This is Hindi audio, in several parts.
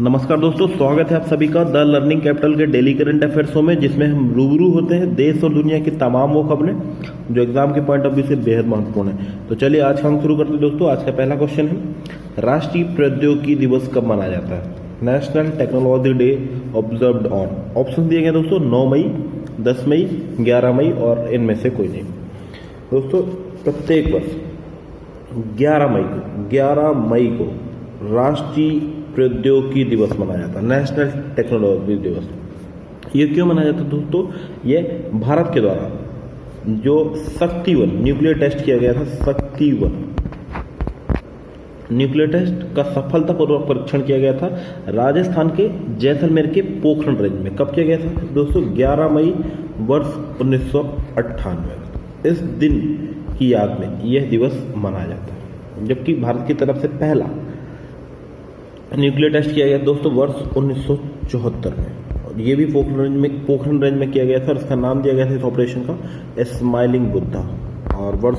नमस्कार दोस्तों, स्वागत है आप सभी का द लर्निंग कैपिटल के डेली करंट अफेयर शो में, जिसमें हम रूबरू होते हैं देश और दुनिया की तमाम वो खबरें जो एग्जाम के पॉइंट ऑफ व्यू से बेहद महत्वपूर्ण है। तो चलिए आज का हम शुरू करते हैं दोस्तों। आज का पहला क्वेश्चन है, राष्ट्रीय प्रौद्योगिकी दिवस कब मनाया जाता है? National technology day observed on. Option दिए गए दोस्तों 9 मई, 10 मई, 11 मई और इनमें से कोई नहीं। दोस्तों प्रत्येक वर्ष 11 मई को राष्ट्रीय प्रौद्योगिकी दिवस मनाया जाता है, नेशनल टेक्नोलॉजी दिवस। ये क्यों मनाया जाता है दोस्तों? ये भारत के द्वारा जो शक्ति 1 न्यूक्लियर टेस्ट किया गया था, शक्ति 1 न्यूक्लियर टेस्ट का सफलतापूर्वक परीक्षण किया गया था राजस्थान के जैसलमेर के पोखरण रेंज में। कब किया गया था दोस्तों? 11 मई वर्ष 1998। इस दिन की याद में यह दिवस मनाया जाता है, जबकि भारत की तरफ से पहला न्यूक्लियर टेस्ट किया गया दोस्तों वर्ष 1974 में, और ये भी पोखरण रेंज में किया गया था और इसका नाम दिया गया था इस ऑपरेशन का स्माइलिंग बुद्धा। और वर्ष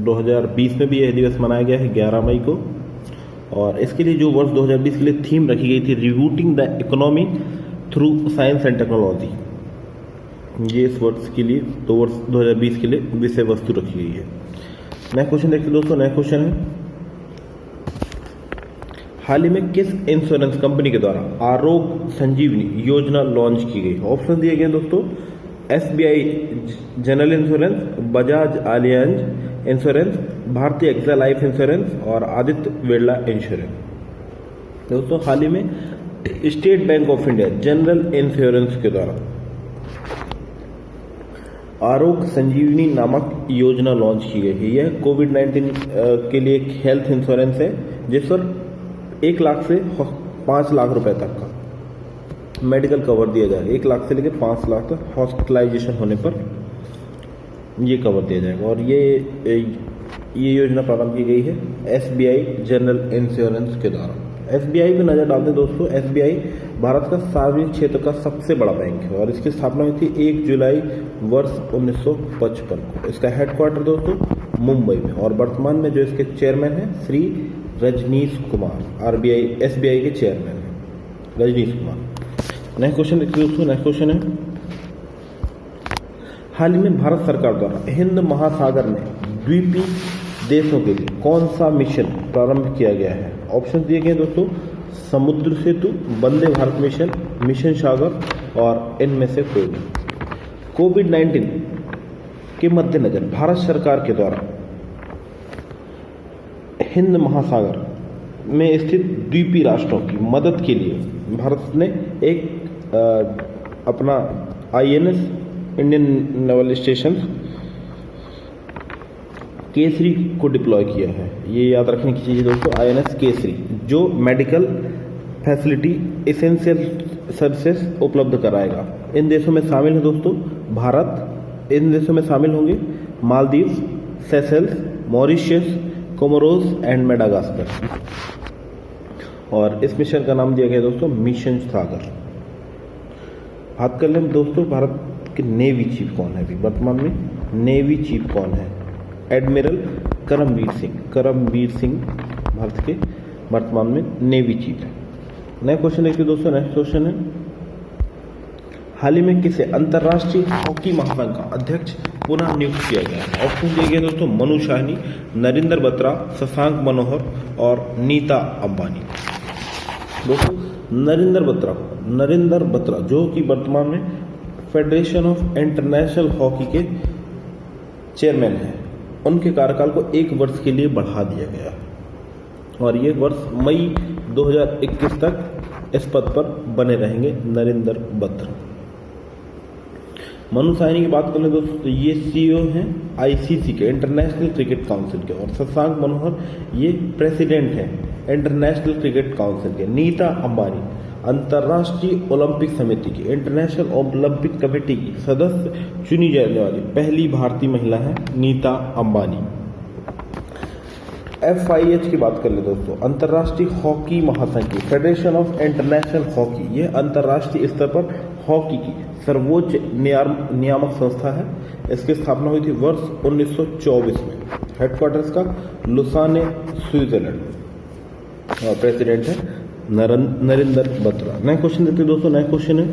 2020 में भी यह दिवस मनाया गया है 11 मई को। और इसके लिए जो वर्ष 2020 के लिए थीम रखी गई थी, rebooting the economy through science and technology, ये इस वर्ष के लिए तो वर्ष 2020 के लिए विषय वस्तु रखी गई है। नया क्वेश्चन देखते दोस्तों। नया क्वेश्चन है, हाल ही में किस इंश्योरेंस कंपनी के द्वारा आरोग्य संजीवनी योजना लॉन्च की गई? ऑप्शन दिए गए दोस्तों SBI general insurance, Bajaj Allianz insurance, भारतीय एक्सा लाइफ इंश्योरेंस और आदित्य बिरला इंश्योरेंस। दोस्तों हाल ही में state bank of India general insurance के द्वारा आरोग्य संजीवनी नामक योजना लॉन्च की गई है। यह कोविड-19 के लिए एक हेल्थ इंश्योरेंस है, जिस पर 1 लाख से 5 लाख रुपए तक का मेडिकल कवर दिया जाएगा। 1 लाख से लेकर 5 लाख तक हॉस्पिटलाइजेशन होने पर ये कवर दिया जाएगा। और ये योजना प्रारंभ की गई है SBI जनरल इंश्योरेंस के द्वारा। SBI पे नजर डालते हैं दोस्तों। SBI भारत का सार्वजनिक क्षेत्र का सबसे बड़ा बैंक है और इसकी स्थापना हुई थी 1 जुलाई वर्ष 1955 को। इसका हेडक्वार्टर दोस्तों मुंबई में, और वर्तमान में जो इसके चेयरमैन है श्री रजनीश कुमार, SBI के चेयरमैन है रजनीश कुमार। नेक्स्ट क्वेश्चन देखते दोस्तों। नेक्स्ट क्वेश्चन है, हाल ही में भारत सरकार द्वारा हिंद महासागर में द्वीपीय देशों के लिए कौन सा मिशन प्रारंभ किया गया है? ऑप्शन दिए गए दोस्तों समुद्र सेतु, वंदे भारत मिशन, मिशन सागर और इनमें से कोई नहीं। कोविड-19 के मद्देनजर भारत सरकार के द्वारा हिंद महासागर में स्थित द्वीपीय राष्ट्रों की मदद के लिए भारत ने एक अपना INS Indian naval station Kesari को डिप्लॉय किया है। ये याद रखने की चीज़ है दोस्तों, INS केसरी जो मेडिकल फैसिलिटी एसेंशियल सर्विसेज उपलब्ध कराएगा। इन देशों में शामिल है दोस्तों भारत, इन देशों में शामिल होंगे Maldives, Seychelles, Mauritius, Comoros and Madagascar. और इस मिशन का नाम दिया गया दोस्तों मिशन सागर। बात कर लें दोस्तों भारत के नेवी चीफ कौन है? अभी वर्तमान में नेवी चीफ कौन है? एडमिरल करमबीर सिंह भारत के वर्तमान में नेवी चीफ है। नया क्वेश्चन देखिए दोस्तों। नेक्स्ट क्वेश्चन है, हाल ही में किसे अंतर्राष्ट्रीय हॉकी महासंघ का अध्यक्ष पुनः नियुक्त किया गया है? ऑप्शन दिए गए दोस्तों मनु शाहनी, नरेंद्र बत्रा, शशांक मनोहर और नीता अंबानी। दोस्तों नरेंद्र बत्रा जो कि वर्तमान में फेडरेशन ऑफ इंटरनेशनल हॉकी के चेयरमैन हैं, उनके कार्यकाल को 1 वर्ष के लिए बढ़ा दिया गया है और ये वर्ष मई 2021 तक इस पद पर बने रहेंगे नरेंद्र बत्रा। मनु साहनी की बात करें दोस्तों तो ये CEO हैं ICC के, इंटरनेशनल क्रिकेट काउंसिल के, और शशांक मनोहर ये प्रेसिडेंट हैं इंटरनेशनल क्रिकेट काउंसिल के। नीता अंबानी अंतर्राष्ट्रीय ओलंपिक समिति की, इंटरनेशनल ओलंपिक कमेटी की सदस्य चुनी जाने वाली पहली भारतीय महिला है नीता अंबानी। FIH की बात कर ले दोस्तों, अंतर्राष्ट्रीय हॉकी महासंघ की, फेडरेशन ऑफ इंटरनेशनल हॉकी, ये अंतर्राष्ट्रीय स्तर पर हॉकी की सर्वोच्च नियामक संस्था है। इसकी स्थापना हुई थी वर्ष 1924 में। हेडक्वार्टर्स का लुसाने स्विट्जरलैंड और प्रेसिडेंट है नरेंद्र बत्रा। नया क्वेश्चन देखते हैं दोस्तों। नया क्वेश्चन है,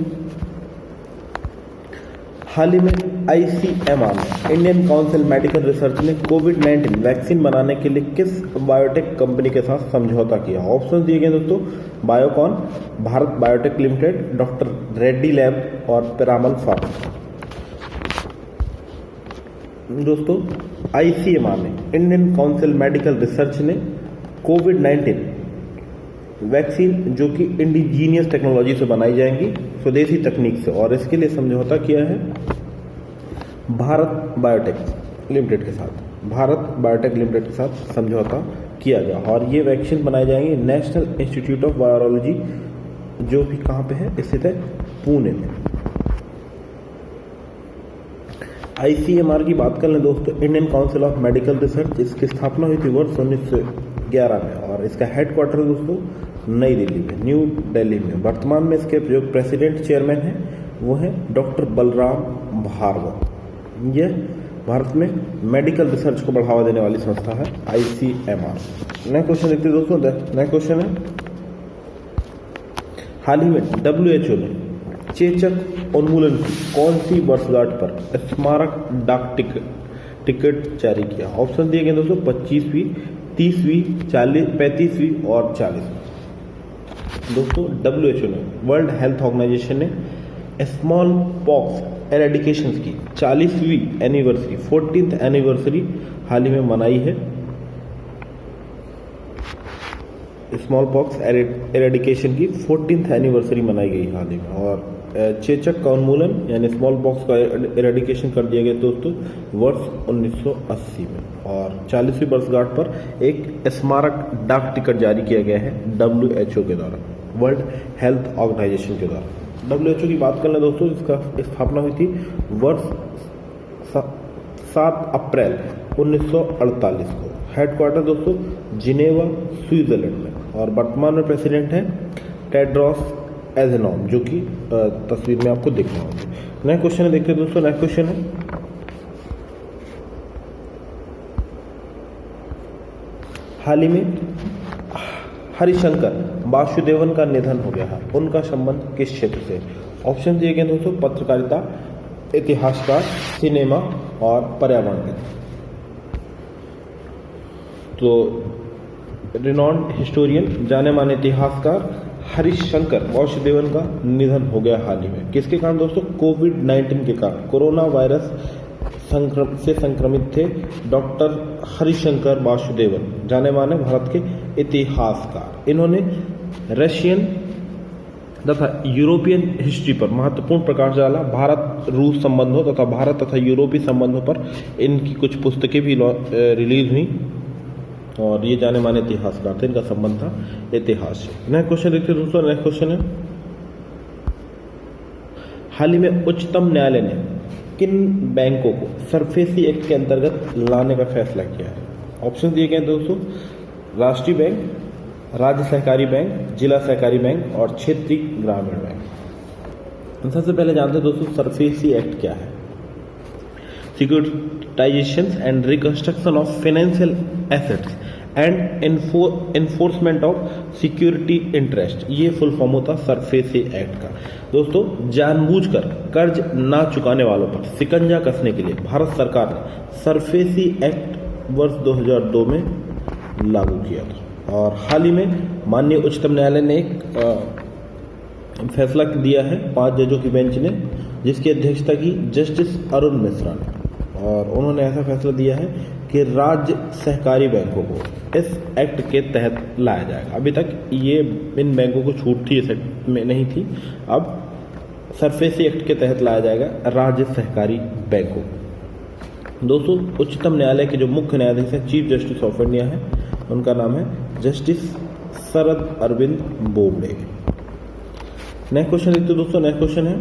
हाल ही में ICMR Indian council medical research ने कोविड-19 वैक्सीन बनाने के लिए किस बायोटेक कंपनी के साथ समझौता किया? ऑप्शन दिए गए दोस्तों, Biocon, Bharat biotech limited, doctor Reddy lab और पिरामल फार्मा। दोस्तों ICMR ने, इंडियन काउंसिल मेडिकल रिसर्च ने कोविड-19 वैक्सीन जो कि इंडिजीनियस टेक्नोलॉजी से बनाई जाएंगी, स्वदेशी तकनीक से, और इसके लिए समझौता किया है भारत बायोटेक लिमिटेड के साथ। भारत बायोटेक लिमिटेड के साथ समझौता किया गया और ये वैक्सीन बनाई जाएंगी नेशनल इंस्टीट्यूट ऑफ वायरोलॉजी, जो भी कहाँ पे है, स्थित है पुणे में। ICMR की बात कर लें दोस्तों, Indian council of medical research, इसकी स्थापना हुई थी वर्ष 1911 में और इसका हेडक्वार्टर दोस्तों नई दिल्ली में, न्यू दिल्ली में। वर्तमान में इसके जो प्रेसिडेंट चेयरमैन हैं वो हैं डॉक्टर बलराम भार्गव। यह भारत में मेडिकल रिसर्च को बढ़ावा देने वाली संस्था है ICMR। नया क्वेश्चन देखते हैं दोस्तों। नया क्वेश्चन है, हाल ही में WHO ने चेचक उन्मूलन की कौन सी वर्षगांठ पर स्मारक डाक टिकट जारी किया? ऑप्शन दिए गए दोस्तों, 25वीं, 30वीं, 35वीं और 40वीं। दोस्तों WHO ने, वर्ल्ड हेल्थ ऑर्गेनाइजेशन ने स्मॉल पॉक्स एरेडिकेशन की 40वीं एनिवर्सरी, 14th एनिवर्सरी हाल ही में मनाई है। स्मॉल पॉक्स एरेडिकेशन की 14th एनिवर्सरी मनाई गई हाल ही में। और चेचक का उन्मूलन यानी स्मॉल पॉक्स का एरेडिकेशन कर दिया गया दोस्तों वर्ष 1980 में। और 40वीं वर्षगांठ पर एक स्मारक डाक टिकट जारी किया गया है WHO के द्वारा, वर्ल्ड हेल्थ ऑर्गेनाइजेशन के द्वारा। WHO की बात कर लें दोस्तों, इसका स्थापना हुई थी वर्ष 7 अप्रैल 1948 को। हेडक्वार्टर दोस्तों जिनेवा, स्विट्जरलैंड में। और वर्तमान में प्रेसिडेंट हैं टेड्रोस एधेनॉम, जो कि तस्वीर में आपको दिख रहा होगा। नया क्वेश्चन है, देखते हैं दोस्तों। नया क्वेश्चन है, हाल ही में हरिशंकर वासुदेवन का निधन हो गया है, उनका संबंध किस क्षेत्र से? ऑप्शन दिए गए दोस्तों, पत्रकारिता, इतिहासकार, सिनेमा और पर्यावरण। तो रिनॉन्ड हिस्टोरियन, जाने माने इतिहासकार हरिशंकर वासुदेवन का निधन हो गया हाल ही में। किसके कारण दोस्तों? कोविड-19 के कारण। कोरोना वायरस से संक्रमित थे डॉक्टर हरिशंकर वासुदेवन, जाने माने भारत के इतिहासकार। इन्होंने रशियन तथा यूरोपियन हिस्ट्री पर महत्वपूर्ण प्रकाश डाला। भारत रूस संबंधों तथा भारत तथा यूरोपीय संबंधों पर इनकी कुछ पुस्तकें भी रिलीज हुई और ये जाने माने इतिहासकार थे, इनका संबंध था इतिहास से। नया क्वेश्चन देखते हैं दोस्तों। नया क्वेश्चन है, हाल ही में उच्चतम न्यायालय ने किन बैंकों को सरफेसी एक्ट के अंतर्गत लाने का फैसला किया है? ऑप्शन दिए गए दोस्तों, राष्ट्रीय बैंक, राज्य सहकारी बैंक, जिला सहकारी बैंक और क्षेत्रीय ग्रामीण बैंक। सबसे पहले जानते हैं दोस्तों सरफेसी एक्ट क्या है। Securitisation and reconstruction of financial assets and enforcement of security interest, ये फुल फॉर्म होता सरफेसी एक्ट का। दोस्तों जानबूझकर कर्ज ना चुकाने वालों पर शिकंजा कसने के लिए भारत सरकार ने सरफेसी एक्ट वर्ष 2002 में लागू किया था। और हाल ही में माननीय उच्चतम न्यायालय ने एक फैसला दिया है 5 जजों की बेंच ने, जिसकी अध्यक्षता की जस्टिस अरुण मिश्रा ने। और उन्होंने ऐसा फैसला दिया है कि राज्य सहकारी बैंकों को इस एक्ट के तहत लाया जाएगा। अभी तक ये इन बैंकों को छूट थी, इस एक्ट में नहीं थी, अब सरफेसी एक्ट के तहत लाया जाएगा राज्य सहकारी बैंकों को। दोस्तों उच्चतम न्यायालय के जो मुख्य न्यायाधीश हैं, चीफ जस्टिस ऑफ इंडिया है, उनका नाम है justice Sharad Arvind Bobde. Next question देखते दोस्तों। नेक्स्ट क्वेश्चन है,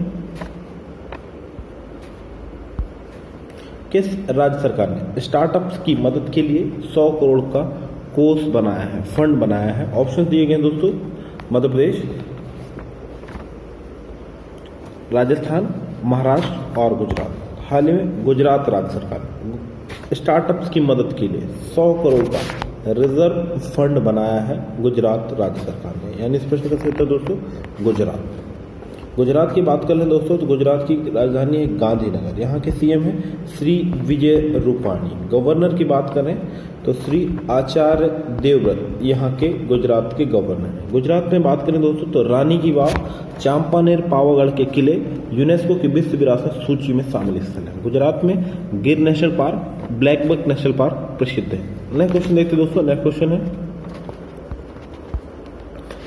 किस राज्य सरकार ने स्टार्टअप्स की मदद के लिए 100 करोड़ का कोष बनाया है, फंड बनाया है? ऑप्शन दिए गए दोस्तों, मध्य प्रदेश, राजस्थान, महाराष्ट्र और गुजरात। हाल ही में गुजरात राज्य सरकार स्टार्टअप्स की मदद के लिए 100 करोड़ का रिजर्व फंड बनाया है गुजरात राज्य सरकार ने, यानी इस प्रश्न का सही उत्तर दोस्तों गुजरात। गुजरात की बात कर लें दोस्तों तो गुजरात की राजधानी है गांधीनगर। यहाँ के सीएम हैं श्री विजय रूपाणी। गवर्नर की बात करें तो श्री आचार्य देवव्रत यहाँ के गुजरात के गवर्नर हैं। गुजरात में बात करें दोस्तों तो रानी की वाव, चांपानेर, पावागढ़ के किले यूनेस्को की विश्व विरासत सूची में शामिल स्थल है। गुजरात में Gir national park, blackbuck national park प्रसिद्ध है। नेक्स्ट क्वेश्चन देखते हैं दोस्तों। नेक्स्ट क्वेश्चन है,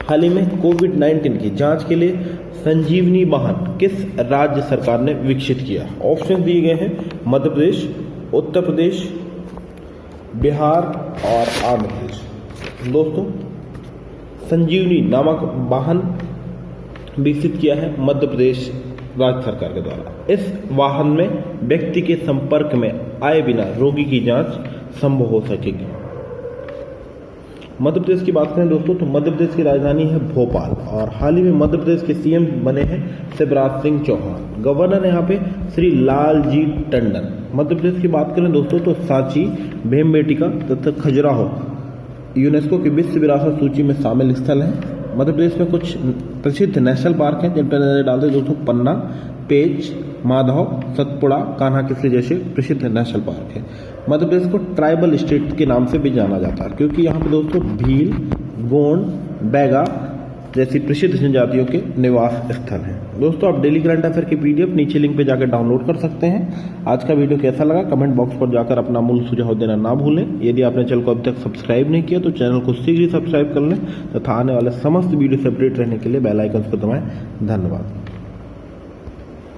हाल ही में कोविड-19 की जांच के लिए संजीवनी वाहन किस राज्य सरकार ने विकसित किया? ऑप्शन दिए गए हैं मध्य प्रदेश, उत्तर प्रदेश, बिहार और आंध्र प्रदेश। दोस्तों संजीवनी नामक वाहन विकसित किया है मध्य प्रदेश राज्य सरकार के द्वारा। इस वाहन में व्यक्ति के संपर्क में आए बिना रोगी की जांच संभव हो सकेगी। मध्य प्रदेश की बात करें दोस्तों तो मध्य प्रदेश की राजधानी है भोपाल और हाल ही में मध्य प्रदेश के सीएम बने हैं शिवराज सिंह चौहान। गवर्नर है यहाँ पे श्री लालजी टंडन। मध्य प्रदेश की बात करें दोस्तों तो सांची, भीमबेटका तथा खजुराहो यूनेस्को की विश्व विरासत सूची में शामिल स्थल हैं। मध्य प्रदेश में कुछ प्रसिद्ध नेशनल पार्क हैं जिन पर नजर डालते दोस्तों पन्ना, पेंच, माधव, सतपुड़ा, कान्हा किसली जैसे प्रसिद्ध नेशनल पार्क है। मध्य प्रदेश को ट्राइबल स्टेट के नाम से भी जाना जाता है क्योंकि यहाँ पे दोस्तों भील, गोंड, बैगा जैसी प्रसिद्ध जनजातियों के निवास स्थल हैं। दोस्तों आप डेली करंट अफेयर की पीडीएफ नीचे लिंक पे जाकर डाउनलोड कर सकते हैं। आज का वीडियो कैसा लगा कमेंट बॉक्स पर जाकर अपना मूल सुझाव देना ना भूलें। यदि आपने चैनल को अभी तक सब्सक्राइब नहीं किया तो चैनल को शीघ्र ही सब्सक्राइब कर लें तथा आने वाले समस्त वीडियो से अपडेट रहने के लिए बेल आइकन को दबाएं। धन्यवाद।